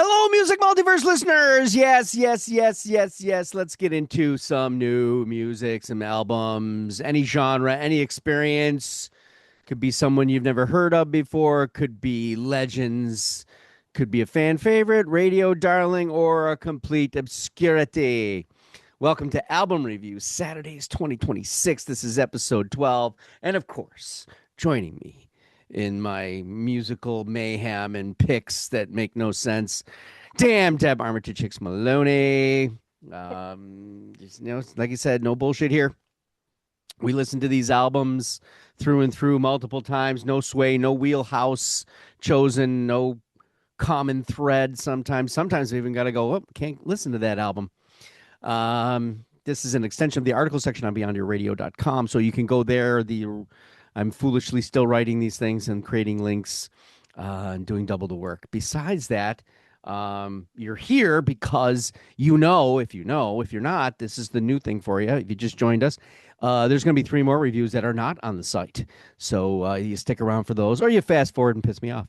Hello, Music Multiverse listeners. Yes. Let's get into some new music, some albums, any genre, any experience. Could be someone you've never heard of before, could be legends, could be a fan favorite, radio darling, or a complete obscurity. Welcome to Album Review, Saturdays 2026. This is episode 12. And of course, joining me in my musical mayhem and picks that make no sense. Damn, Deb Armitage Hicks Maloney. Like I said, no bullshit here. We listen to these albums through and through multiple times. No sway, no wheelhouse chosen, no common thread. Sometimes we even got to go, oh, can't listen to that album. This is an extension of the article section on beyondyourradio.com. So you can go there. I'm foolishly still writing these things and creating links and doing double the work. Besides that, you're here because if you're not, this is the new thing for you. If you just joined us, there's going to be 3 more reviews that are not on the site. So you stick around for those, or you fast forward and piss me off.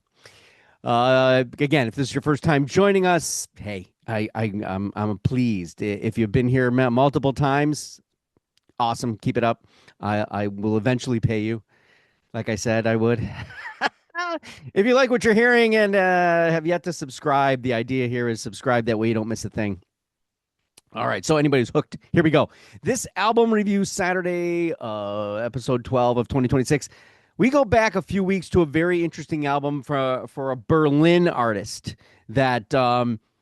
Again, if this is your first time joining us, hey, I'm pleased. If you've been here multiple times, awesome. Keep it up. I will eventually pay you. Like I said, I would. If you like what you're hearing and have yet to subscribe, the idea here is subscribe. That way you don't miss a thing. All right. So anybody who's hooked, here we go. This album review Saturday, episode 12 of 2026. We go back a few weeks to a very interesting album for a Berlin artist that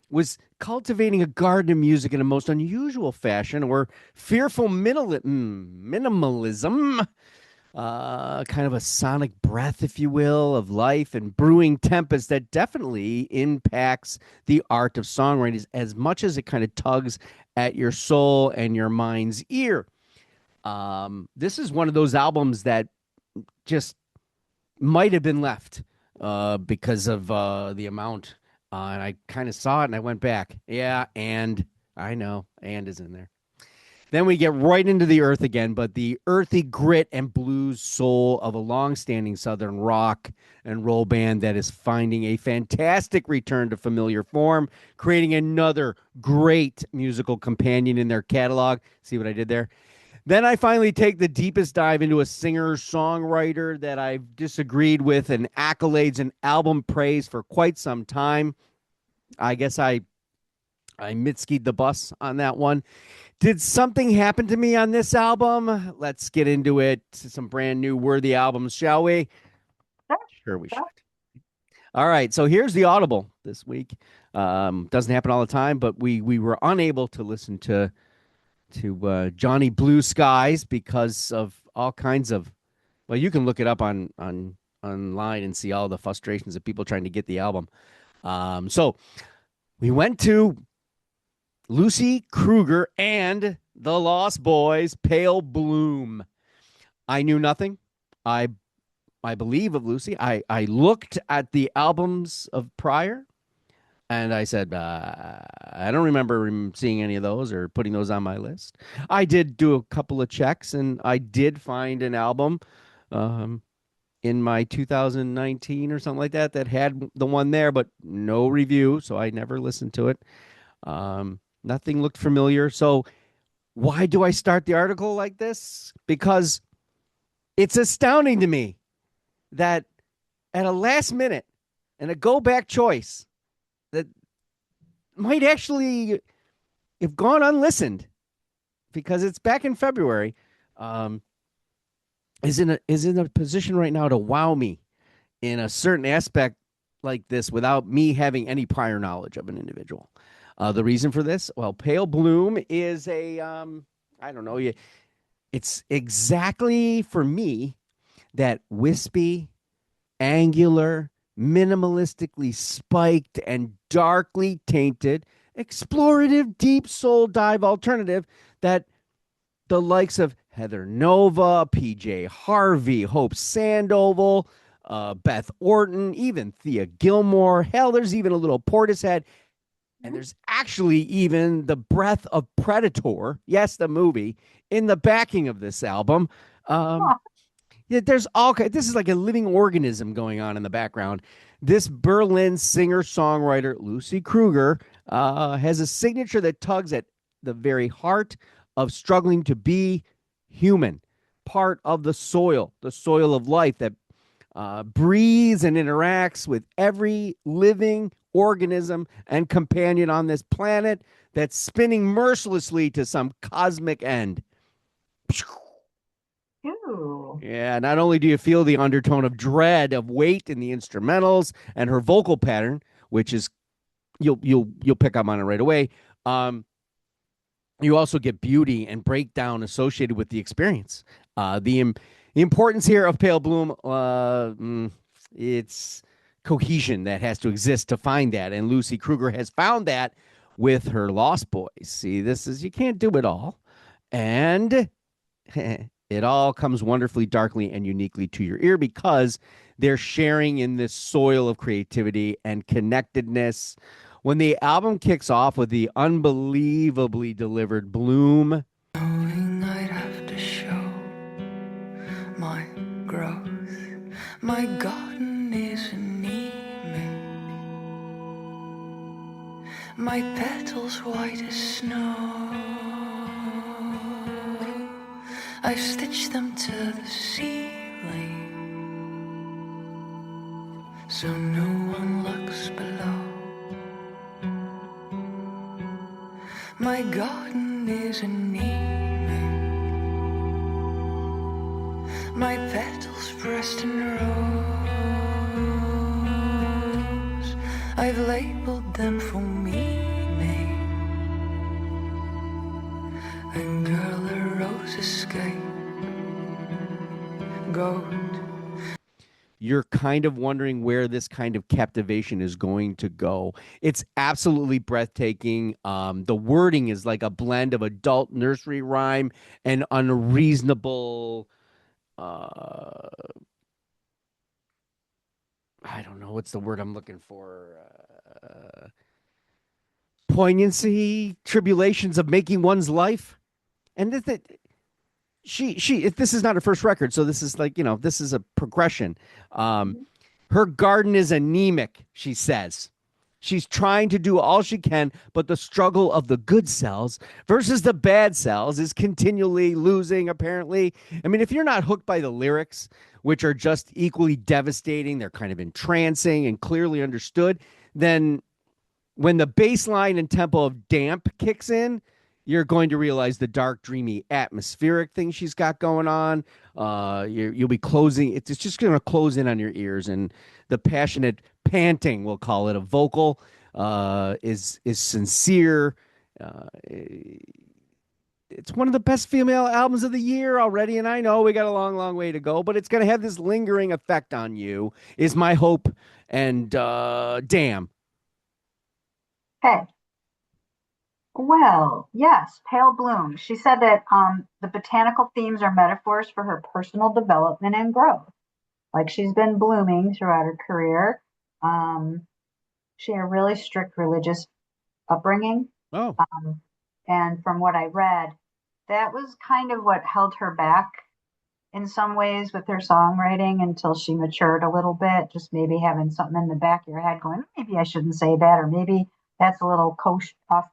was cultivating a garden of music in a most unusual fashion, or fearful minimalism. Kind of a sonic breath, if you will, of life and brewing tempest that definitely impacts the art of songwriting as much as it kind of tugs at your soul and your mind's ear. This is one of those albums that just might have been left because of the amount. And I kind of saw it and I went back. Yeah, and I know, and is in there. Then we get right into the earth again, but the earthy grit and blues soul of a long-standing Southern rock and roll band that is finding a fantastic return to familiar form, creating another great musical companion in their catalog. See what I did there? Then I finally take the deepest dive into a singer-songwriter that I've disagreed with and accolades and album praise for quite some time. I guess I mitskied the bus on that one. Did something happen to me on this album? Let's get into it. Some brand new worthy albums, shall we? Sure, we should. All right, so here's the Audible this week. Doesn't happen all the time, but we were unable to listen to Johnny Blue Skies because of all kinds of. Well, you can look it up online and see all the frustrations of people trying to get the album. So we went to Lucy Kruger and the Lost Boys, Pale Bloom. I knew nothing. I believe of Lucy. I looked at the albums of prior, and I said, I don't remember seeing any of those or putting those on my list. I did do a couple of checks, and I did find an album in my 2019 or something like that had the one there, but no review, so I never listened to it. Nothing looked familiar. So why do I start the article like this? Because it's astounding to me that at a last minute and a go back choice that might actually have gone unlistened because it's back in February, is in a position right now to wow me in a certain aspect like this without me having any prior knowledge of an individual. The reason for this, well, Pale Bloom is I don't know, it's exactly for me that wispy, angular, minimalistically spiked, and darkly tainted, explorative, deep soul dive alternative that the likes of Heather Nova, PJ Harvey, Hope Sandoval, Beth Orton, even Thea Gilmore, hell, there's even a little Portishead. And there's actually even the breath of Predator, yes, the movie, in the backing of this album. Yeah, there's all. This is like a living organism going on in the background. This Berlin singer-songwriter, Lucy Kruger, has a signature that tugs at the very heart of struggling to be human, part of the soil of life that breathes and interacts with every living organism and companion on this planet that's spinning mercilessly to some cosmic end. Ooh. Yeah, not only do you feel the undertone of dread of weight in the instrumentals and her vocal pattern, which is you'll pick up on it right away. Um, you also get beauty and breakdown associated with the experience. The importance here of Pale Bloom, it's cohesion that has to exist to find that, and Lucy Kruger has found that with her Lost Boys. See, this is you can't do it all, and it all comes wonderfully, darkly, and uniquely to your ear because they're sharing in this soil of creativity and connectedness. When the album kicks off with the unbelievably delivered Bloom, Knowing I'd have to show my growth, my garden is anemic, my petals white as snow. I've stitched them to the ceiling, so no one looks below. My garden is anemic, my petals pressed in rows. I've labeled them for meaning, and girl, the rose escape. Goat. you're kind of wondering where this kind of captivation is going to go. It's absolutely breathtaking. The wording is like a blend of adult nursery rhyme and unreasonable. Uh, I don't know what's the word I'm looking for. Poignancy, tribulations of making one's life, and she. If this is not her first record, so this is like this is a progression. Um, Mhm. Her garden is anemic, she says. She's trying to do all she can, but the struggle of the good cells versus the bad cells is continually losing, apparently. I mean, if you're not hooked by the lyrics, which are just equally devastating, they're kind of entrancing and clearly understood, then when the bass line and tempo of Damp kicks in, you're going to realize the dark, dreamy, atmospheric thing she's got going on. You'll be closing. It's just going to close in on your ears, and the passionate panting, we'll call it, a vocal, is sincere. Uh, it's one of the best female albums of the year already, and I know we got a long, long way to go, but it's going to have this lingering effect on you. Is my hope, and damn, Okay. Well, yes, Pale Bloom. She said that the botanical themes are metaphors for her personal development and growth. Like she's been blooming throughout her career. Um, she had a really strict religious upbringing. oh, Um, and from what I read, that was kind of what held her back in some ways with her songwriting until she matured a little bit. Just maybe having something in the back of your head going, maybe I shouldn't say that, or maybe that's a little off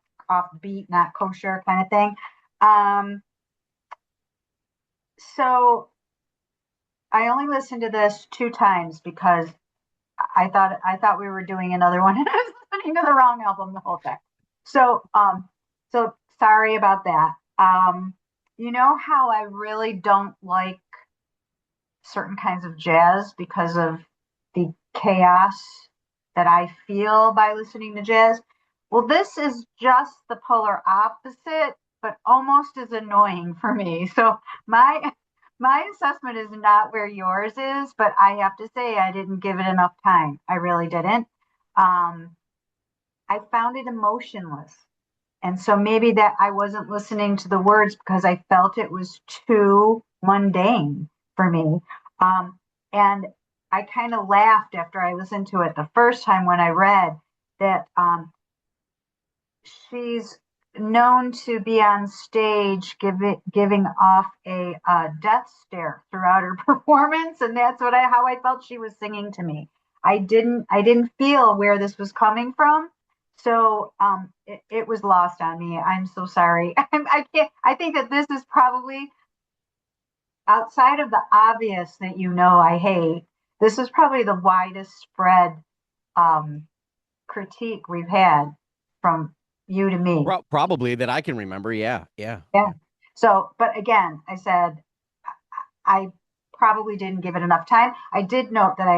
beat, not kosher kind of thing. Um, so I only listened to this two times because I thought we were doing another one and I was listening to the wrong album the whole time. So sorry about that. You know how I really don't like certain kinds of jazz because of the chaos that I feel by listening to jazz. Well, this is just the polar opposite, but almost as annoying for me. So my my assessment is not where yours is, but I have to say I didn't give it enough time. I really didn't. I found it emotionless. And so maybe that I wasn't listening to the words because I felt it was too mundane for me. Um, and I kind of laughed after I listened to it the first time when I read that she's known to be on stage giving off a death stare throughout her performance. And that's how I felt she was singing to me. I didn't feel where this was coming from. So it was lost on me. I'm so sorry. I can't. I think that this is probably outside of the obvious that I hate. This is probably the widest spread um, critique we've had from you to me. Probably that I can remember. Yeah, yeah, Yeah. yeah. So, but again, I said I probably didn't give it enough time. I did note that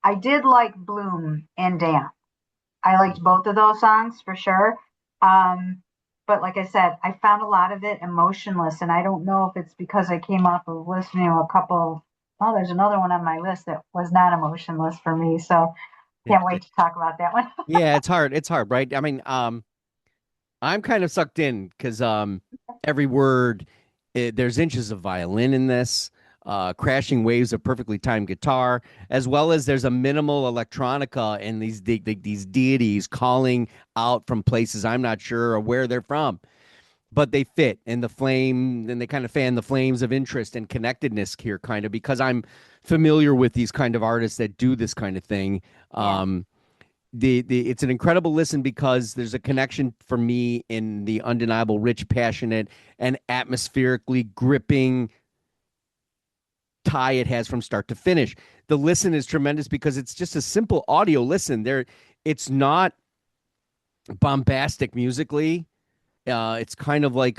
I did like Bloom and Damn. I liked both of those songs for sure. Um, but like I said, I found a lot of it emotionless, and I don't know if it's because I came off of listening to a couple. Oh, there's another one on my list that was not emotionless for me. So can't wait to talk about that one. Yeah, it's hard. It's hard, right? I mean, I'm kind of sucked in because every word, there's inches of violin in this, crashing waves of perfectly timed guitar, as well as there's a minimal electronica and these deities calling out from places I'm not sure or where they're from, but they fit in the flame and they kind of fan the flames of interest and connectedness here, kind of because I'm familiar with these kind of artists that do this kind of thing. Yeah. The it's an incredible listen because there's a connection for me in the undeniable, rich, passionate, and atmospherically gripping tie it has from start to finish. The listen is tremendous because it's just a simple audio listen. It's not bombastic musically. It's kind of like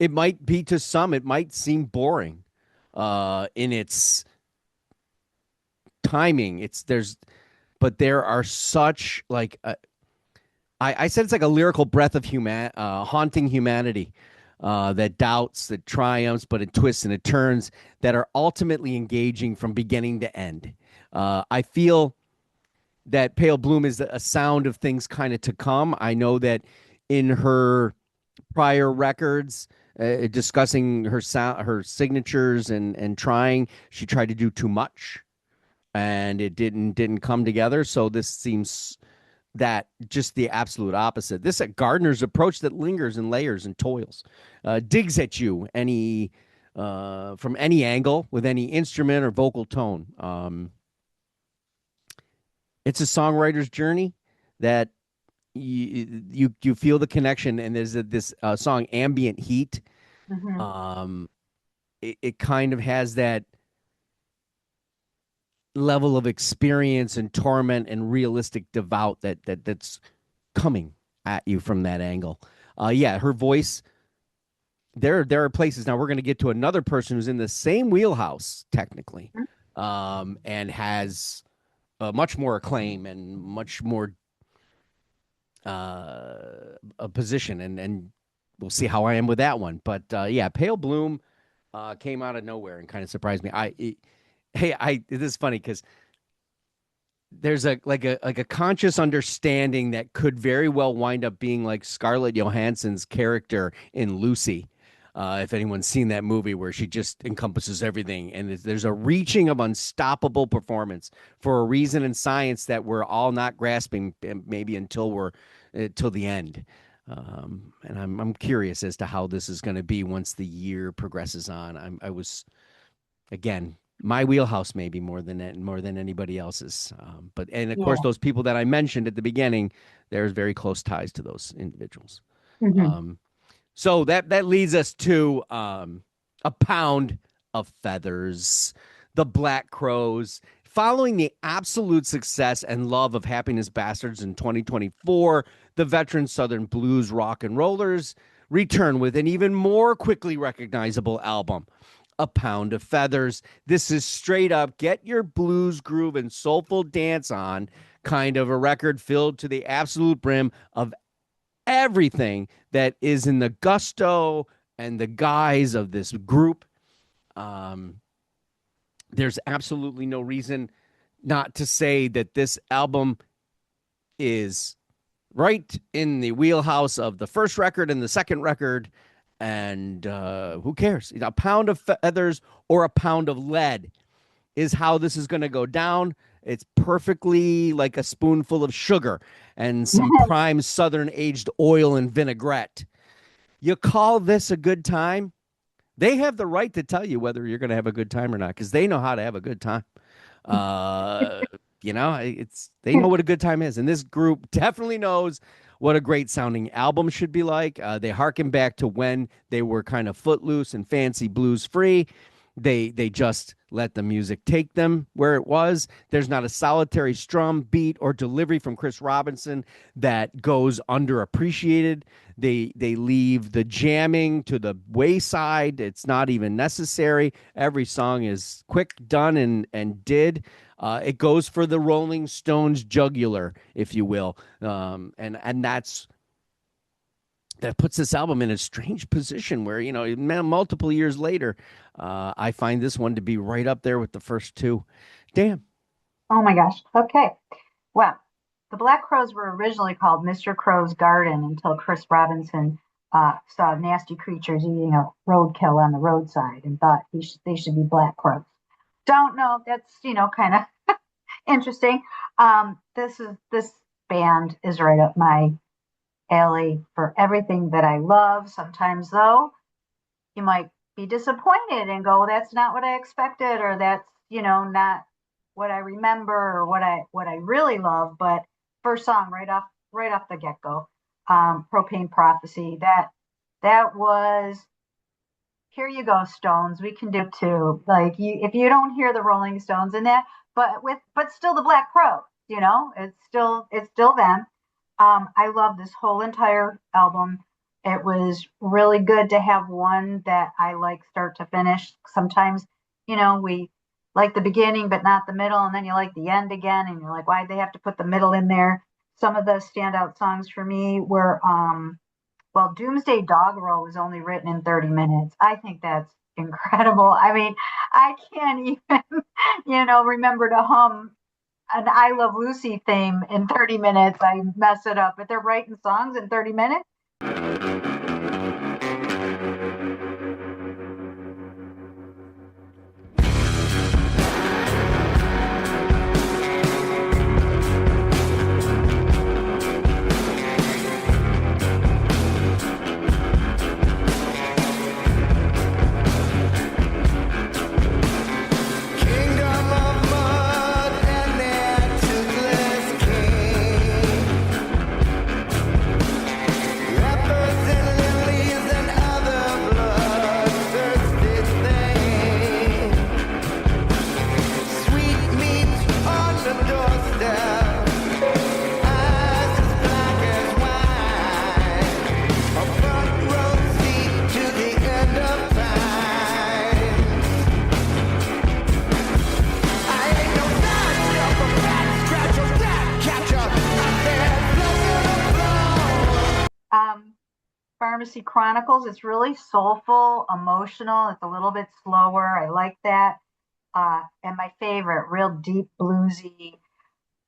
it might be to some, it might seem boring in its timing. But there are such like I said it's like a lyrical breath of haunting humanity that doubts, that triumphs, but it twists and it turns that are ultimately engaging from beginning to end. I feel that Pale Bloom is a sound of things kind of to come. I know that in her prior records, discussing her sound, her signatures, and trying, she tried to do too much, and it didn't come together. So this seems that just the absolute opposite. This Gardner's approach that lingers and layers and toils, digs at you from any angle with any instrument or vocal tone. It's a songwriter's journey that you feel the connection, and there's this song Ambient Heat. Hmm. Um, it kind of has that level of experience and torment and realistic devout that's coming at you from that angle. Yeah, her voice. There are places now. We're going to get to another person who's in the same wheelhouse technically, and has much more acclaim and much more a position, and we'll see how I am with that one. But yeah, Pale Bloom came out of nowhere and kind of surprised me. Hey, this is funny because there's a conscious understanding that could very well wind up being like Scarlett Johansson's character in Lucy. If anyone's seen that movie where she just encompasses everything, and there's a reaching of unstoppable performance for a reason in science that we're all not grasping, maybe till the end. And I'm curious as to how this is going to be once the year progresses on. I was again my wheelhouse maybe more than anybody else's. But and of course Yeah. those people that I mentioned at the beginning, there's very close ties to those individuals. Hmm. Um, so that leads us to a pound of feathers, the Black Crows. Following the absolute success and love of Happiness Bastards in 2024, the veteran Southern blues rock and rollers return with an even more quickly recognizable album, A Pound of Feathers. This is straight up get your blues groove and soulful dance on kind of a record filled to the absolute brim of everything that is in the gusto and the guise of this group. Um, there's absolutely no reason not to say that this album is right in the wheelhouse of the first record and the second record. And who cares? A pound of feathers or a pound of lead is how this is going to go down. It's perfectly like a spoonful of sugar and some prime southern aged oil and vinaigrette. You call this a good time? They have the right to tell you whether you're going to have a good time or not because they know how to have a good time. Uh, It's they know what a good time is, and this group definitely knows what a great sounding album should be like. They harken back to when they were kind of footloose and fancy blues free. They just let the music take them where it was. There's not a solitary strum, beat, or delivery from Chris Robinson that goes underappreciated. They leave the jamming to the wayside. It's not even necessary. Every song is quick, done, and did. It goes for the Rolling Stones jugular, if you will, and that puts this album in a strange position where multiple years later, I find this one to be right up there with the first two. Damn. Oh my gosh. Okay. Well, the Black Crows were originally called Mr. Crow's Garden until Chris Robinson saw nasty creatures eating a roadkill on the roadside and thought they should be Black Crows. Don't know. That's kind of interesting. This band is right up my alley for everything that I love. Sometimes though, you might be disappointed and go, that's not what I expected, or that's, not what I remember or what I really love. But first song right off the get-go, Propane Prophecy, that was here you go, Stones. We can do it too. Like if you don't hear the Rolling Stones in that, but still the Black Crowes, it's still them. I love this whole entire album. It was really good to have one that I like start to finish. Sometimes, we like the beginning, but not the middle. And then you like the end again. And you're like, why'd they have to put the middle in there? Some of the standout songs for me were, well, Doomsday Doggerel was only written in 30 minutes. I think that's incredible. I mean, I can't even, remember to hum an I Love Lucy theme in 30 minutes. I mess it up, but they're writing songs in 30 minutes. Pharmacy Chronicles. It's really soulful, emotional. It's a little bit slower. I like that. And my favorite, real deep bluesy.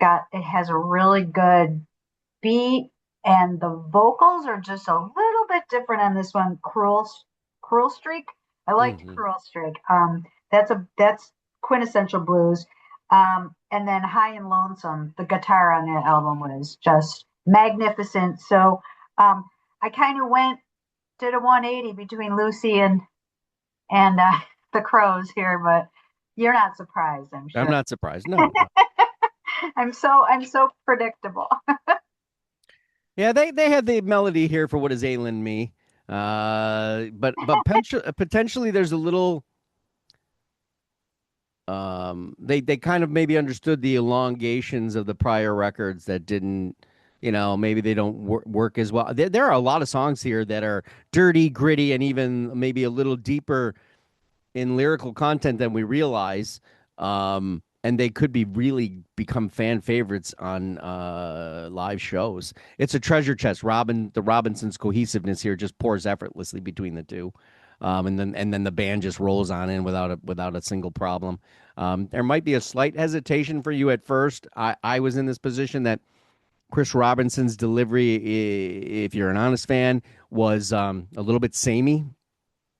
It has a really good beat, and the vocals are just a little bit different on this one. Cruel Streak. I liked Mm-hmm. Cruel Streak. That's quintessential blues. And then High and Lonesome. The guitar on that album was just magnificent. So I kind of did a 180 between Lucy and the Crows here, but you're not surprised, I'm I'm sure. not surprised. No, no. I'm so predictable. Yeah, they had the melody here for what is ailing me. But potentially there's a little they kind of maybe understood the elongations of the prior records that didn't, maybe they don't work as well. There are a lot of songs here that are dirty, gritty, and even maybe a little deeper in lyrical content than we realize. And they could be really become fan favorites on live shows. It's a treasure chest. The Robinsons' cohesiveness here just pours effortlessly between the two. And then the band just rolls on in without a single problem. There might be a slight hesitation for you at first. I was in this position that Chris Robinson's delivery, if you're an honest fan, was a little bit samey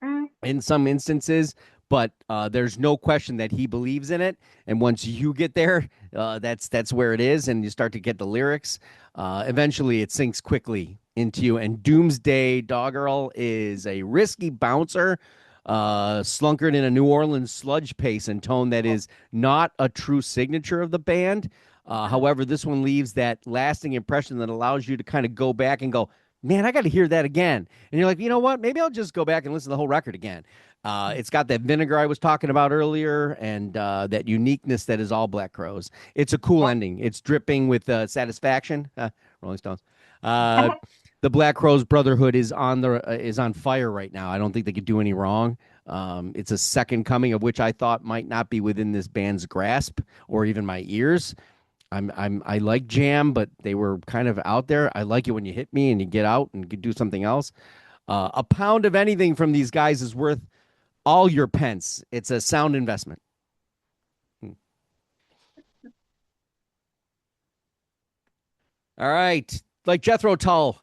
Mm, in some instances, but there's no question that he believes in it. And once you get there, that's where it is, and you start to get the lyrics. Eventually, it sinks quickly into you. And Doomsday Doggerel is a risky bouncer, slunkered in a New Orleans sludge pace and tone that is not a true signature of the band. However, this one leaves that lasting impression that allows you to kind of go back and go, man, I got to hear that again. And you're like, you know what? Maybe I'll just go back and listen to the whole record again. It's got that vinegar I was talking about earlier and that uniqueness that is all Black Crowes. It's a cool ending. It's dripping with satisfaction. Rolling Stones. Uh, the Black Crowes Brotherhood is on fire right now. I don't think they could do any wrong. It's a second coming of which I thought might not be within this band's grasp or even my ears. I like jam, but they were kind of out there. I like it when you hit me and you get out and you do something else. A pound of anything from these guys is worth all your pence. It's a sound investment. All right, like Jethro Tull,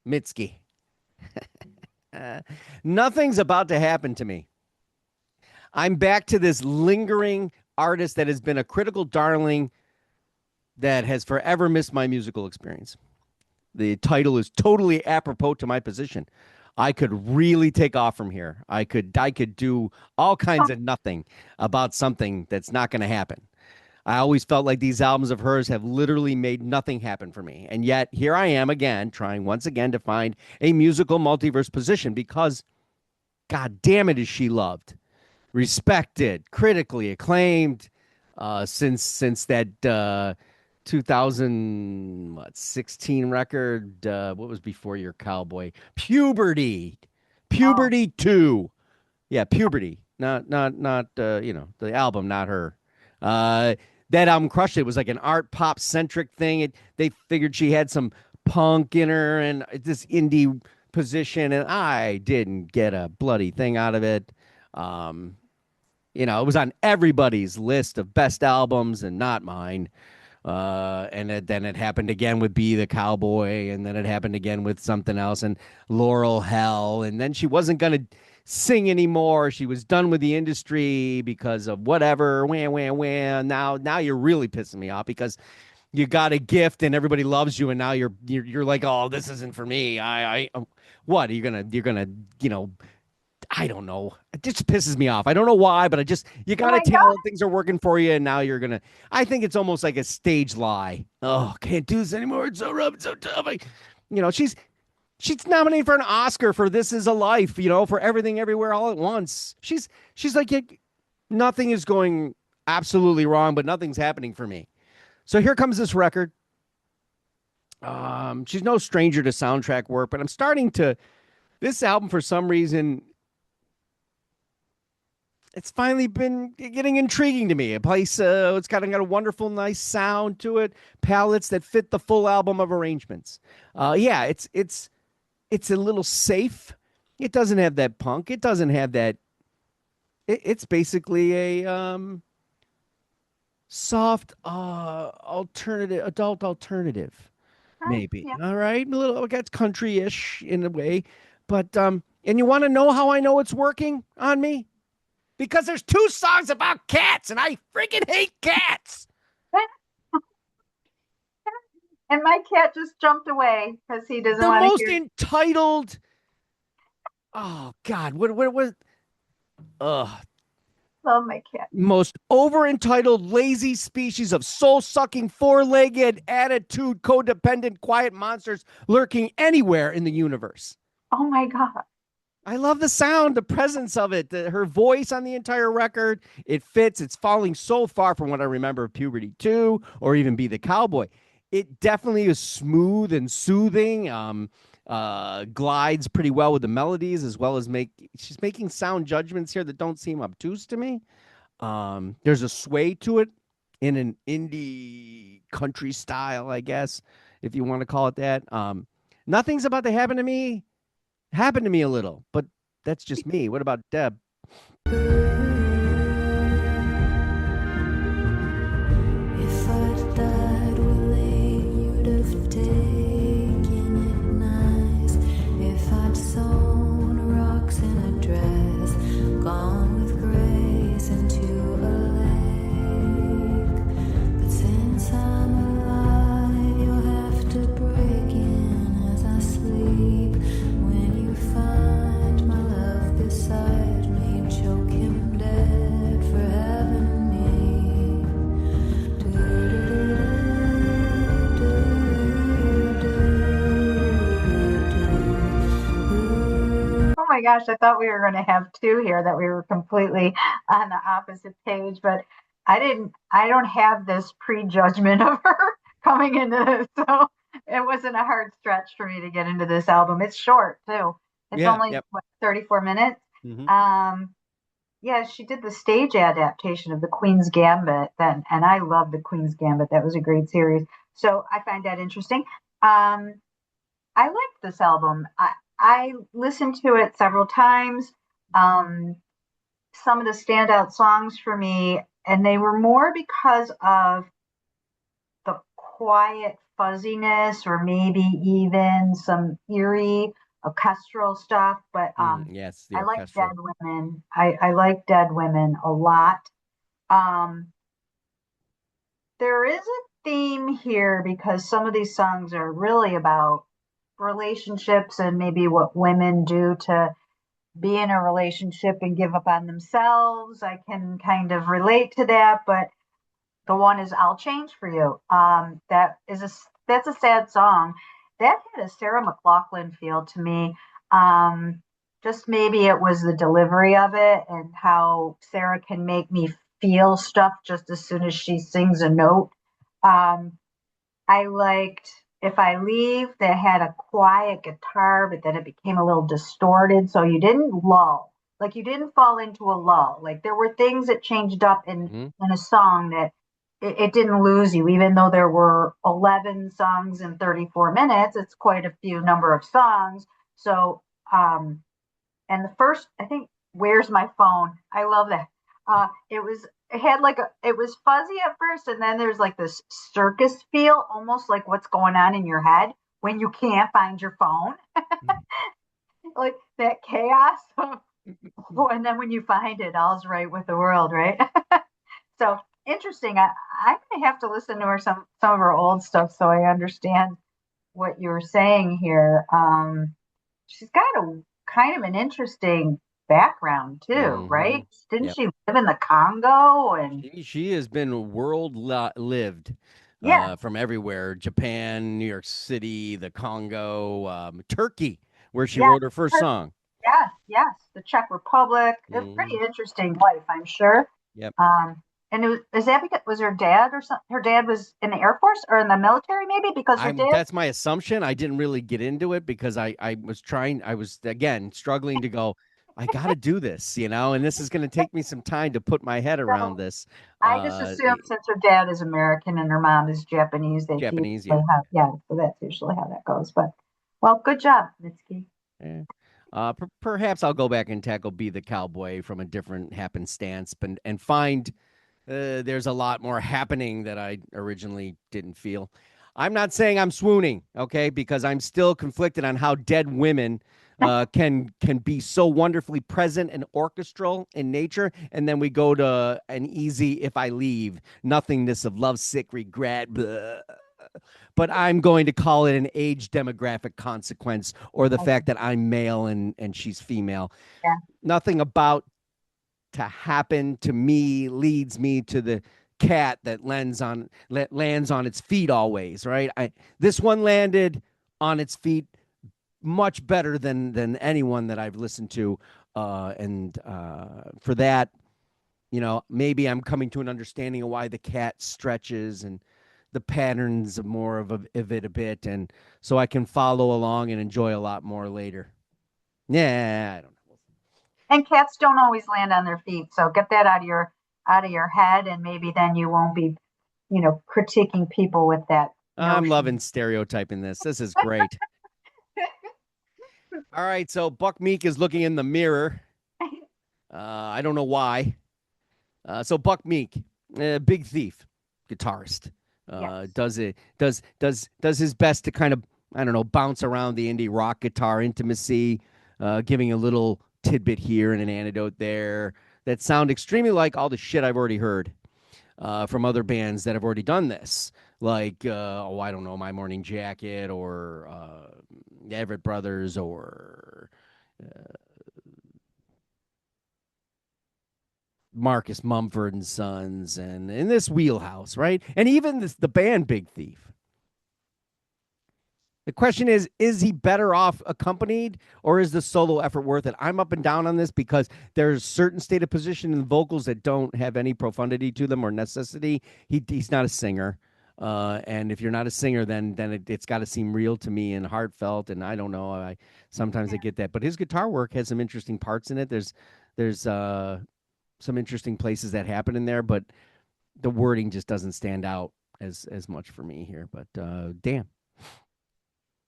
Mitski. Nothing's about to happen to me. I'm back to this lingering artist that has been a critical darling that has forever missed my musical experience. The title is totally apropos to my position. I could really take off from here. I could do all kinds of nothing about something that's not going to happen. I always felt like these albums of hers have literally made nothing happen for me. And yet here I am again, trying once again to find a musical multiverse position because God damn it, is she loved, respected, critically acclaimed, since that 2016 record. What was before your Cowboy? Puberty. Puberty 2. Yeah, Puberty. Not the album, not her. That album crushed it. It was like an art pop centric thing. They figured she had some punk in her and this indie position, and I didn't get a bloody thing out of it. It was on everybody's list of best albums and not mine. Then it happened again with Be the Cowboy, and then it happened again with something else, and Laurel Hell, and then she wasn't going to sing anymore. She was done with the industry because of whatever. Wham, wham, wham. Now you're really pissing me off because you got a gift and everybody loves you, and now you're like, oh, this isn't for me. What are you gonna I don't know. It just pisses me off. I don't know why, but you got a talent. Things are working for you, and now you're gonna. I think it's almost like a stage lie. Oh, can't do this anymore. It's so rough, it's so tough. She's nominated for an Oscar for This Is a Life. For Everything Everywhere All at Once. She's like, nothing is going absolutely wrong, but nothing's happening for me. So here comes this record. She's no stranger to soundtrack work, but I'm starting to. This album, for some reason, it's finally been getting intriguing to me. A place, it's got a wonderful, nice sound to it. Palettes that fit the full album of arrangements. It's a little safe. It doesn't have that punk. It doesn't have that. It's basically a soft, alternative, adult alternative, maybe. Yeah. All right, a little. It gets country-ish in a way, but and you want to know how I know it's working on me? Because there's 2 songs about cats, and I freaking hate cats. And my cat just jumped away because he doesn't want to hear. The most entitled. Oh God! What? Love my cat. Most over-entitled, lazy species of soul-sucking, 4-legged, attitude, codependent, quiet monsters lurking anywhere in the universe. Oh my God! I love the sound, the presence of it, her voice on the entire record. It fits. It's falling so far from what I remember of Puberty 2 or even Be the Cowboy. It definitely is smooth and soothing. Glides pretty well with the melodies, as well as she's making sound judgments here that don't seem obtuse to me. There's a sway to it in an indie country style, I guess, if you want to call it that. Nothing's about to happen to me. Happened to me a little, but that's just me. What about Deb? Beside me, choke him down. my gosh, I thought we were going to have two here that we were completely on the opposite page, but I don't have this prejudgment of her coming into this. So it wasn't a hard stretch for me to get into this album. It's short too. It's Yeah, only yep. what, 34 minutes. Hmm. Um, yeah, she did the stage adaptation of the Queen's Gambit then, and I love the Queen's Gambit. That was a great series. So I find that interesting. Um, I liked this album. I listened to it several times. Um, some of the standout songs for me, and they were more because of the quiet fuzziness or maybe even some eerie orchestral stuff. But Yes, the I like Dead orchestral. Women. I like Dead Women a lot. Um, there is a theme here because some of these songs are really about relationships and maybe what women do to be in a relationship and give up on themselves. I can kind of relate to that, but the one is "I'll Change for You." That's a sad song. That had a Sarah McLachlan feel to me. Um, just maybe it was the delivery of it and how Sarah can make me feel stuff just as soon as she sings a note. Um, I liked If I Leave, that had a quiet guitar, but then it became a little distorted. So you didn't lull. Like you didn't fall into a lull. Like there were things that changed up Hmm. in a song that it didn't lose you, even though there were 11 songs in 34 minutes. It's quite a few number of songs. So, and the first, I think, "Where's My Phone?" I love that. It had like it was fuzzy at first, and then there's like this circus feel, almost like what's going on in your head when you can't find your phone, like that chaos. And then when you find it, all's right with the world, right? So interesting. I'm gonna have to listen to her some of her old stuff so I understand what you were saying here. She's got a kind of an interesting background too, Hmm. right? Didn't Yep. she live in the Congo? And She has been lived yeah, from everywhere: Japan, New York City, the Congo, Turkey, where she yeah, wrote her first song. yes, yes, the Czech Republic. A Hmm. pretty interesting life, I'm sure. Yep. And is that because was her dad or something? Her dad was in the Air Force or in the military, maybe because her I'm dad. That's my assumption. I didn't really get into it because I was again struggling to go, I got to do this, and this is going to take me some time to put my head around So this. I just assumed since her dad is American and her mom is Japanese that he Japanese, yeah. would have, yeah. So that's usually how that goes. But well, good job, Mitski. Eh. Perhaps I'll go back and tackle Be the Cowboy from a different happenstance and find there's a lot more happening that I originally didn't feel. I'm not saying I'm swooning, okay, because I'm still conflicted on how Dead Women can be so wonderfully present and orchestral in nature, and then we go to an easy "If I Leave," nothingness of lovesick regret. Blah. But I'm going to call it an age demographic consequence or the fact that I'm male and she's female. Yeah, Nothing about to happen to me leads me to the cat that lands on its feet always, right? This one landed on its feet much better than anyone that I've listened to, and for that, maybe I'm coming to an understanding of why the cat stretches and the patterns of more of it a bit, and so I can follow along and enjoy a lot more later. Yeah, I don't know. and cats don't always land on their feet, so get that out of your head, and maybe then you won't be, critiquing people with that I'm notion. loving stereotyping this. This is great. All right, so Buck Meek is looking in the mirror. I don't know why. So Buck Meek, big thief, guitarist, Yes. does his best to kind of, I don't know, bounce around the indie rock guitar intimacy, giving a little tidbit here and an anecdote there that sound extremely like all the shit I've already heard from other bands that have already done this, like I don't know, My Morning Jacket or the Everett Brothers or Marcus Mumford and Sons, and in this wheelhouse, right? And even the band Big Thief. The question is he better off accompanied or is the solo effort worth it? I'm up and down on this because there's certain state of position in vocals that don't have any profundity to them or necessity. He's not a singer. And if you're not a singer, then it's got to seem real to me and heartfelt. And I don't know. I sometimes I Yeah. get that, but his guitar work has some interesting parts in it. There's some interesting places that happen in there, but the wording just doesn't stand out as much for me here. But damn,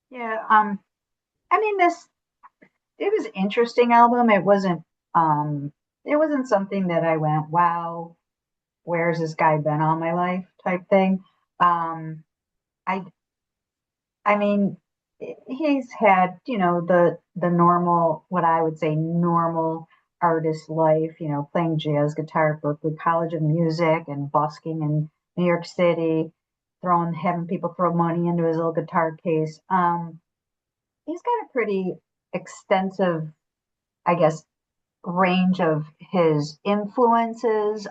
Yeah. I mean, it was an interesting album. It wasn't something that I went, wow, where's this guy been all my life type thing. Um, I I mean, he's had, the normal, what I would say normal artist life, playing jazz guitar at Berklee College of Music and busking in New York City, having people throw money into his little guitar case. He's got a pretty extensive, I guess, range of his influences,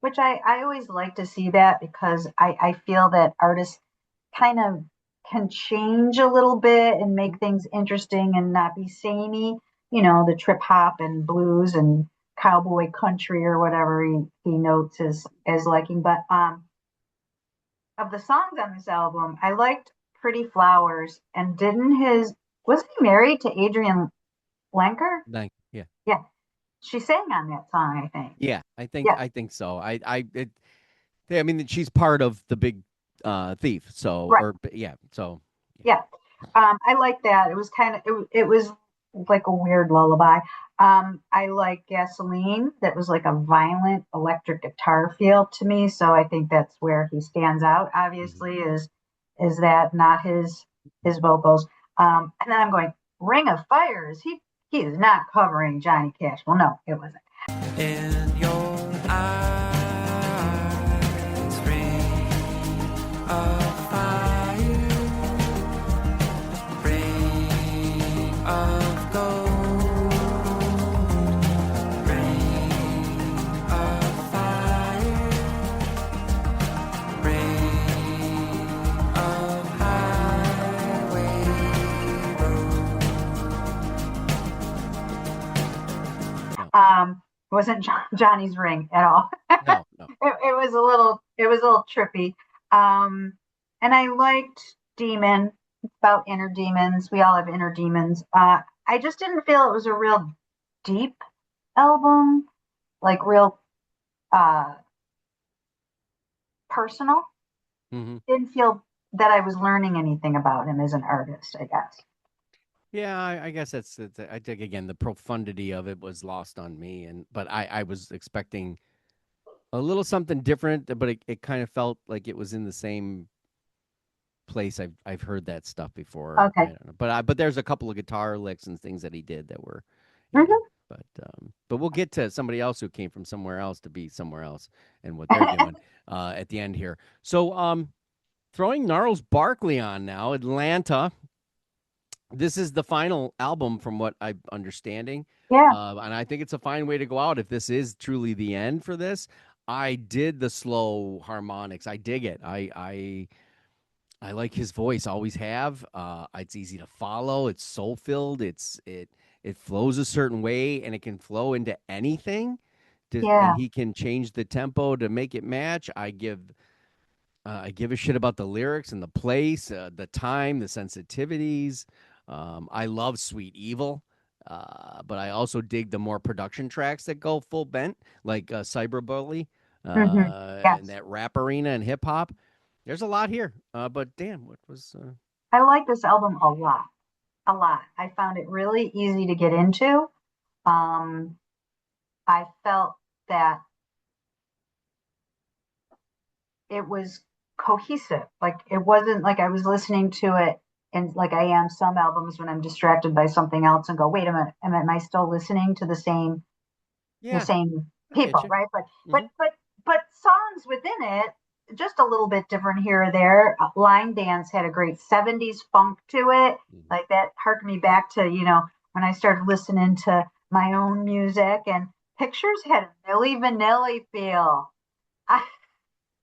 which I always like to see that because I feel that artists kind of can change a little bit and make things interesting and not be samey, the trip hop and blues and cowboy country or whatever he notes as liking. But of the songs on this album, I liked Pretty Flowers and was he married to Adrian Lenker? like yeah. Yeah, she sang on that song, I think. Yeah, Yeah, I think so. I mean, she's part of the big thief. So, right. or yeah, so yeah. Yeah. I like that. It was it was like a weird lullaby. I like Gasoline. That was like a violent electric guitar feel to me. So I think that's where he stands out, Mhm. obviously, is that not his vocals. And then I'm going, Ring of Fire, he is not covering Johnny Cash. Well, no, it wasn't. In your eyes, ring of fire, ring of gold, ring of fire, ring of highway road. No, Wasn't Johnny's Ring at all. no, no. It was a little trippy. And I liked Demon. It's about inner demons. We all have inner demons. I just didn't feel it was a real deep album, like real uh personal. Hmm. Didn't feel that I was learning anything about him as an artist, I guess. Yeah, I guess I think again the profundity of it was lost on me, and but I was expecting a little something different, but it kind of felt like it was in the same place. I've heard that stuff before. I Okay. don't know, but there's a couple of guitar licks and things that he did that were, yeah. Hmm. But we'll get to somebody else who came from somewhere else to be somewhere else and what they're doing at the end here. So throwing Gnarls Barkley on now, Atlanta. This is the final album from what I'm understanding. Yeah. And I think it's a fine way to go out if this is truly the end for this. I did the slow harmonics. I dig it. I like his voice. Always have. It's easy to follow. It's soul filled. It flows a certain way, and it can flow into anything. And Yeah. he can change the tempo to make it match. I give a shit about the lyrics and the place, the time, the sensitivities. I love Sweet Evil, but I also dig the more production tracks that go full bent, like Cyberbully Hmm. and Yes. that rap arena and hip hop. There's a lot here, but damn, what was? I like this album a lot. A lot. I found it really easy to get into. Um, I felt that it was cohesive. Like it wasn't like I was listening to it and like I am some albums when I'm distracted by something else and go, wait a minute, am I still listening to the Yeah, same I get people, you. right? Hmm. But songs within it, just a little bit different here or there. Line Dance had a great '70s funk to it, Hmm. like that harked me back to when I started listening to my own music. And Pictures had a Milli Vanilli feel. I,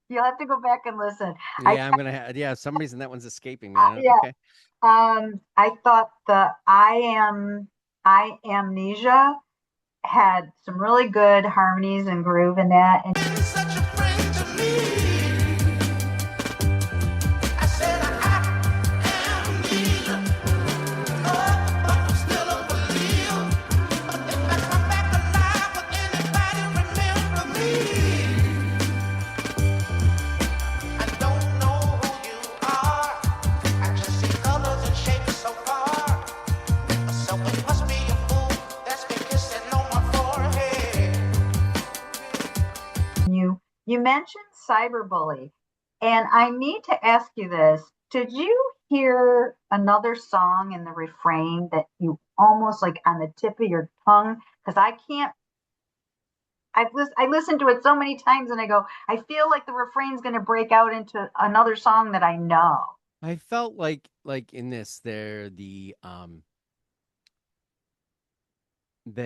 you'll have to go back and listen. I Yeah, I'm gonna. Yeah, some reason that one's escaping me. yeah, Okay. I thought the I amnesia had some really good harmonies and groove in that. And Such a friend to me. I said I am neither. Oh, but I'm still a believer. But if I come back alive, will anybody remember me? I don't know who you are. I just see colors and shapes so far. So it must be a fool that's been kissing on my forehead. you mentioned cyberbully, and I need to ask you this. Did you hear another song in the refrain that you almost like on the tip of your tongue? Because I can't. I listened to it so many times, and I go, I feel like the refrain's going to break out into another song that I know. I felt like in this there the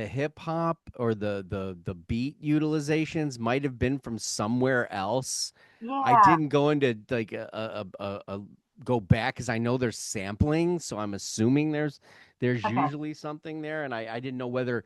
hip hop or the beat utilizations might have been from somewhere else. I Yeah. didn't go into like a go back because I know there's sampling, so I'm assuming there's Okay. usually something there, and I didn't know whether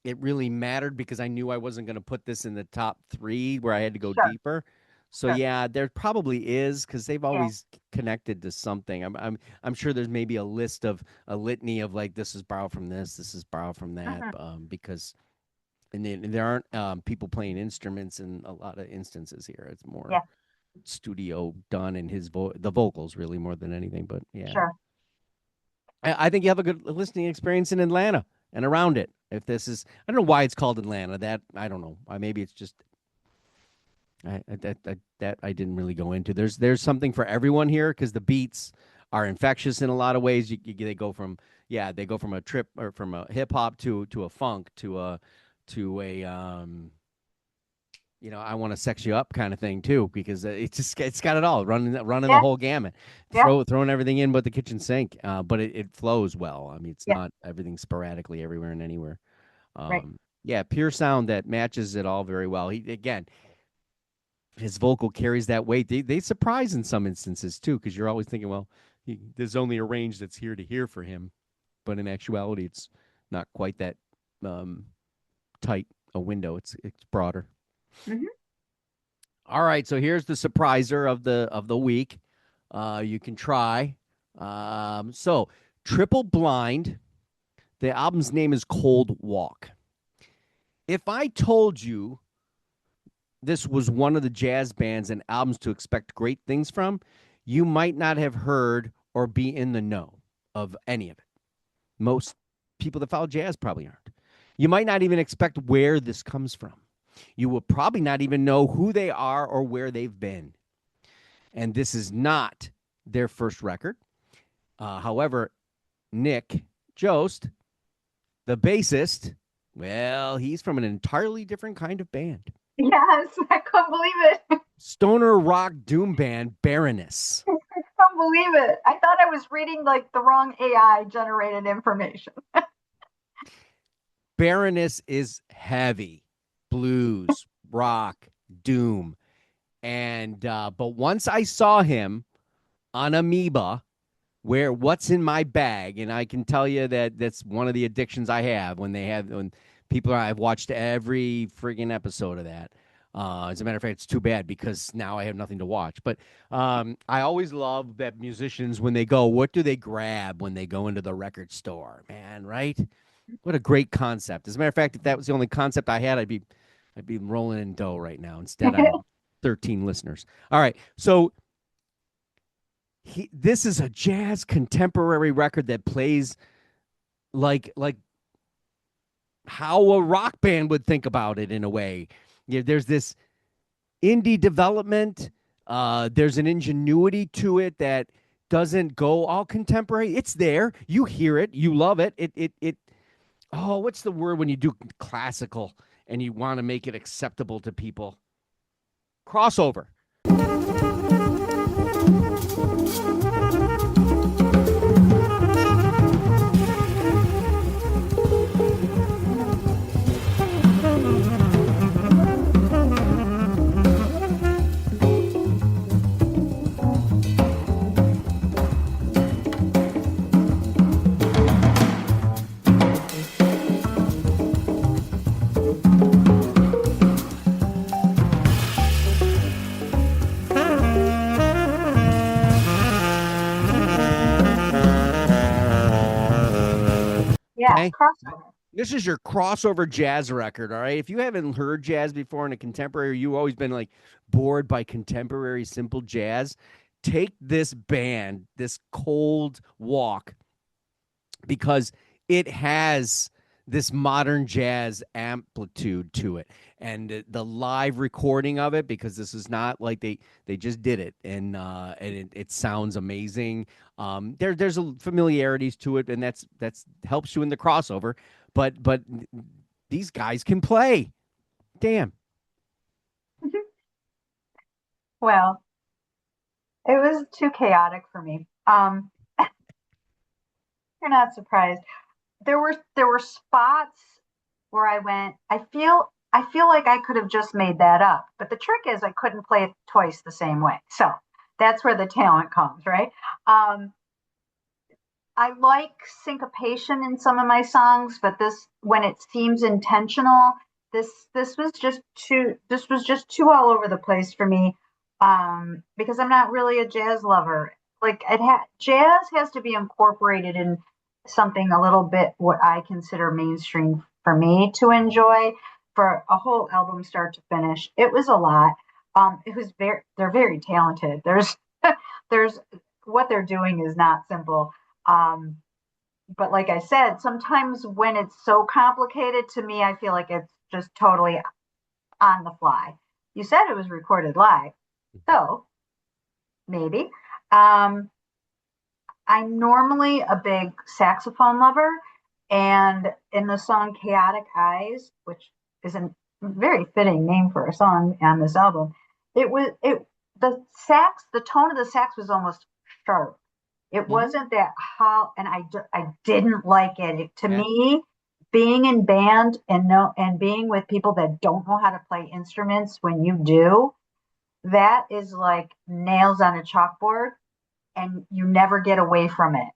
it really mattered because I knew I wasn't going to put this in the top three where I had to go Sure. deeper. So Sure. yeah, there probably is because they've Yeah. always connected to something. I'm sure there's maybe a list of a litany of like this is borrowed from this is borrowed from that, Hmm. because and there aren't people playing instruments in a lot of instances here. It's more Yeah. studio done and the vocals really more than anything. But yeah, Sure. I think you have a good listening experience in Atlanta and around it. If this is, I don't know why it's called Atlanta. That I don't know. Maybe it's just that I didn't really go into. There's something for everyone here because the beats are infectious in a lot of ways. They go from they go from a trip or from a hip hop to a funk to a I want to sex you up kind of thing too because it's got it all running the Yeah. whole gamut, Yeah. throwing everything in but the kitchen sink. But it flows well. I mean, it's Yeah. not everything sporadically everywhere and anywhere. Right. Yeah, pure sound that matches it all very well. He again, his vocal carries that weight. They surprise in some instances too, because you're always thinking, well, there's only a range that's here to hear for him, but in actuality, it's not quite that um, tight a window. It's broader. Hmm. All right, so here's the surpriser of the week. You can try. So Triple Blind. The album's name is Cold Walk. If I told you this was one of the jazz bands and albums to expect great things from, you might not have heard or be in the know of any of it. Most people that follow jazz probably aren't. You might not even expect where this comes from. You will probably not even know who they are or where they've been. And this is not their first record. However, Nick Jost, the bassist, well, he's from an entirely different kind of band. Yes. I couldn't believe it. Stoner rock doom band Baroness. Can't believe it. I thought I was reading like the wrong AI generated information. Baroness is heavy blues, rock, doom. And but once I saw him on Amoeba, where what's in my bag, and I can tell you that that's one of the addictions I have when people are, I've watched every friggin' episode of that. As a matter of fact, it's too bad because now I have nothing to watch. But I always love that musicians, when they go, what do they grab when they go into the record store? Man, right? What a great concept. As a matter of fact, if that was the only concept I had, I'd be rolling in dough right now. Instead, I have 13 listeners. All right. So this is a jazz contemporary record that plays like how a rock band would think about it in a way. Yeah, there's this indie development. There's an ingenuity to it that doesn't go all contemporary. It's there. You hear it. You love it. It. Oh, what's the word when you do classical and you want to make it acceptable to people? Crossover. Yeah, Okay. crossover. This is your crossover jazz record, all right? If you haven't heard jazz before in a contemporary, you've always been like bored by contemporary simple jazz, take this band, this Cold Walk, because it has this modern jazz amplitude to it, and the live recording of it, because this is not like they just did it, and it sounds amazing. There's familiarities to it, and that's helps you in the crossover, but these guys can play. Damn. Well, it was too chaotic for me. You're not surprised. There were spots where I went, I feel like I could have just made that up. But the trick is I couldn't play it twice the same way. So that's where the talent comes, right? Um, I like syncopation in some of my songs, but this when it seems intentional, this was just too all over the place for me. Because I'm not really a jazz lover. Like jazz has to be incorporated in something a little bit what I consider mainstream for me to enjoy for a whole album start to finish. It was a lot. It was they're very talented. There's what they're doing is not simple. Um, but like I said, sometimes when it's so complicated to me, I feel like it's just totally on the fly. You said it was recorded live, so maybe. Um, I'm normally a big saxophone lover, and in the song Chaotic Eyes, which is a very fitting name for a song on this album, the tone of the sax was almost sharp. It Mm-hmm. wasn't that how, and I didn't like it. To Okay. me, being in band and no and being with people that don't know how to play instruments when you do, that is like nails on a chalkboard, and you never get away from it.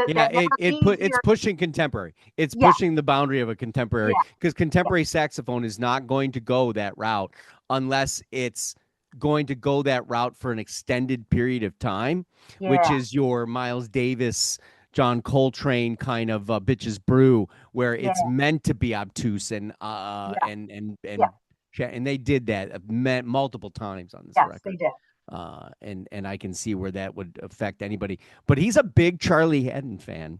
Yeah, That never means it's you're pushing contemporary. It's yeah, pushing the boundary of a contemporary, yeah, because yeah, contemporary saxophone is not going to go that route unless it's going to go that route for an extended period of time, which yeah, is your Miles Davis, John Coltrane kind of bitches brew, where it's yeah, meant to be obtuse and yeah, yeah. and they did that multiple times on this Yes, they record. did. And I can see where that would affect anybody. But he's a big Charlie Haddon fan,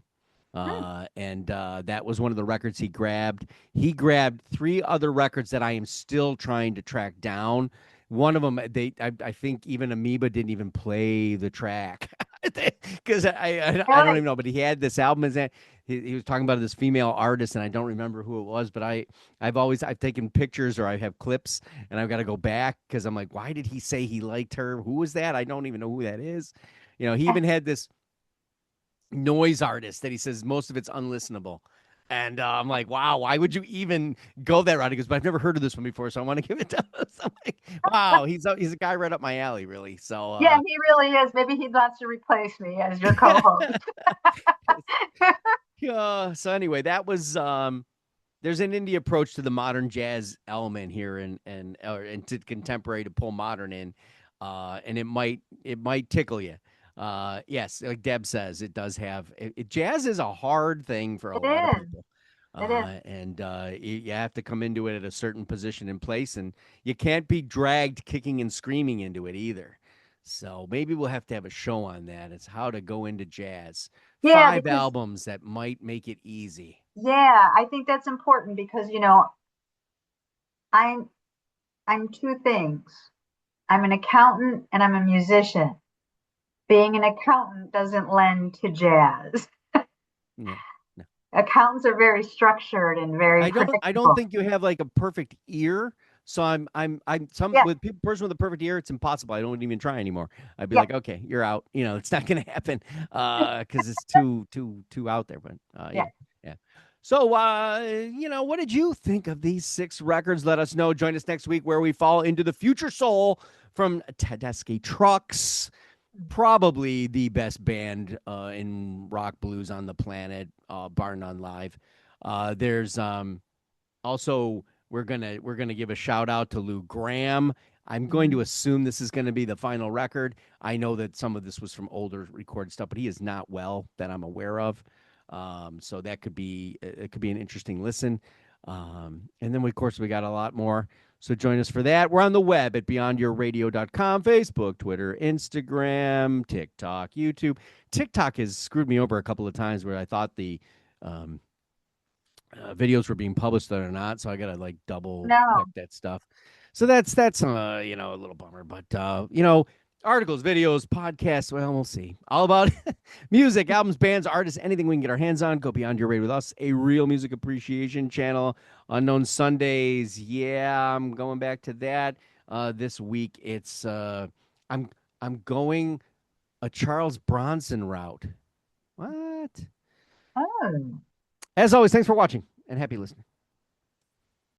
Hmm. and that was one of the records he grabbed. He grabbed three other records that I am still trying to track down. One of them, I think even Amoeba didn't even play the track because I don't Really? even know. But he had this album. He was talking about this female artist, and I don't remember who it was. But I've taken pictures or I have clips, and I've got to go back because I'm like, why did he say he liked her? Who was that? I don't even know who that is. He even had this noise artist that he says most of it's unlistenable. And I'm like, wow, why would you even go that route? He goes, but I've never heard of this one before, so I want to give it to us. I'm like, wow, he's a guy right up my alley, really. So, Yeah, he really is. Maybe he wants to replace me as your co-host. yeah. So anyway, that was there's an indie approach to the modern jazz element here, and to contemporary to pull modern in, and it might tickle you. Yes, like Deb says, it does have jazz is a hard thing for a It lot of is. people, It is. and you have to come into it at a certain position and place, and you can't be dragged kicking and screaming into it either. So maybe we'll have to have a show on that. It's how to go into jazz. Yeah, Five because albums that might make it easy. yeah, I think that's important because I'm I'm two things. I'm an accountant and I'm a musician. Being an accountant doesn't lend to jazz. Yeah. No. Accountants are very structured and very I don't predictable. think you have like a perfect ear. So I'm some Yeah, with people person with a perfect ear, it's impossible. I don't even try anymore. I'd be yeah, like, okay, you're out. It's not gonna happen. Because it's too out there. But yeah. yeah, yeah. So what did you think of these six records? Let us know. Join us next week where we fall into the future soul from Tedeschi Trucks, probably the best band in rock blues on the planet, bar none live. There's also we're gonna give a shout out to Lou Graham. I'm going Mhm. to assume this is going to be the final record. I know that some of this was from older recorded stuff, but he is not well that I'm aware of. So that could be it could be an interesting listen. And then of course we got a lot more. So join us for that. We're on the web at beyondyourradio.com, Facebook, Twitter, Instagram, TikTok, YouTube. TikTok has screwed me over a couple of times where I thought the um, videos were being published that are not, so I gotta like double check No, that stuff. So that's a little bummer, but articles, videos, podcasts. Well, we'll see. All about music, albums, bands, artists, anything we can get our hands on. Go beyond your radio with us, a real music appreciation channel. Unknown Sundays. Yeah, I'm going back to that. This week it's I'm I'm going a Charles Bronson route. What? oh. As always, thanks for watching and happy listening.